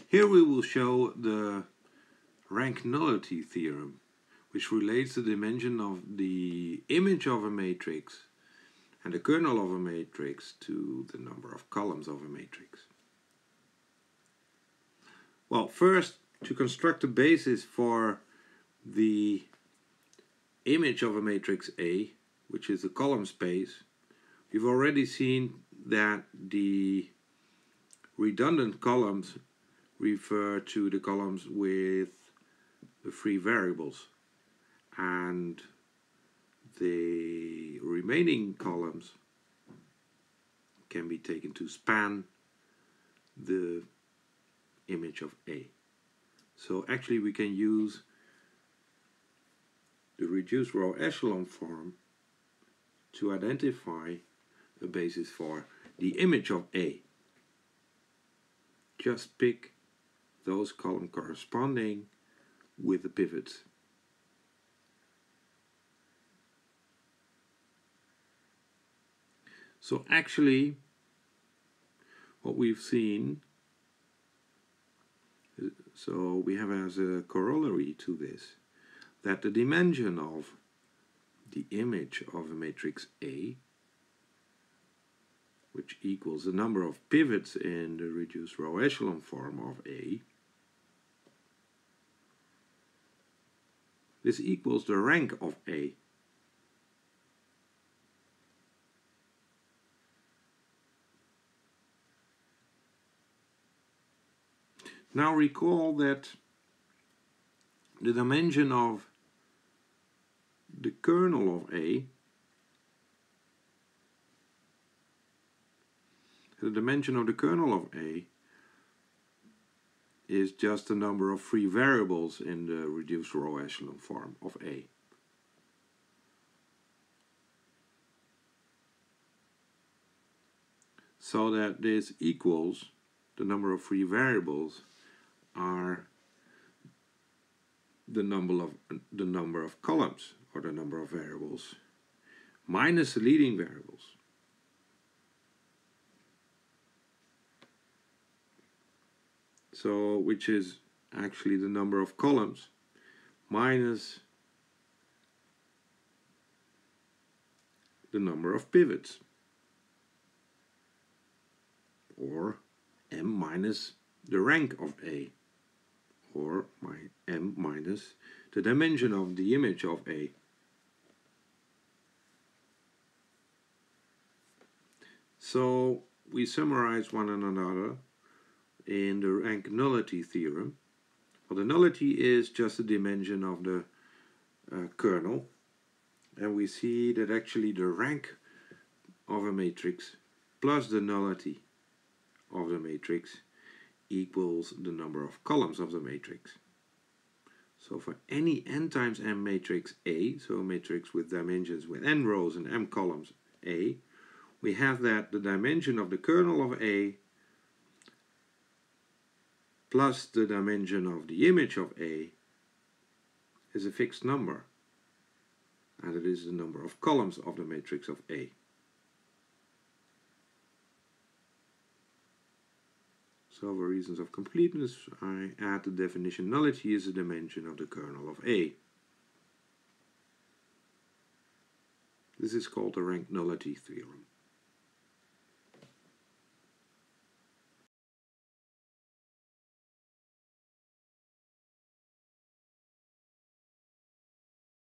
Here we will show the rank nullity theorem, which relates the dimension of the image of a matrix and the kernel of a matrix to the number of columns of a matrix. Well, first, to construct a basis for the image of a matrix A, which is a column space, we've already seen that the redundant columns refer to the columns with the free variables, and the remaining columns can be taken to span the image of A. So actually we can use the reduced row echelon form to identify a basis for the image of A. Just pick those columns corresponding with the pivots. So actually what we've seen, so we have as a corollary to this, that the dimension of the image of a matrix A, which equals the number of pivots in the reduced row echelon form of A, this equals the rank of A. Now recall that the dimension of the kernel of A, the dimension of the kernel of A is just the number of free variables in the reduced row echelon form of A. So that this equals the number of free variables are the number of columns, or the number of variables, minus the leading variables. So, which is actually the number of columns minus the number of pivots, or m minus the rank of A, or m minus the dimension of the image of A. So we summarize one another in the rank nullity theorem. Well, the nullity is just the dimension of the kernel, and we see that actually the rank of a matrix plus the nullity of the matrix equals the number of columns of the matrix. So for any n times m matrix A, so a matrix with dimensions with n rows and m columns A, we have that the dimension of the kernel of A plus the dimension of the image of A is a fixed number, and it is the number of columns of the matrix of A. So for reasons of completeness, I add the definition: nullity is the dimension of the kernel of A. This is called the rank nullity theorem.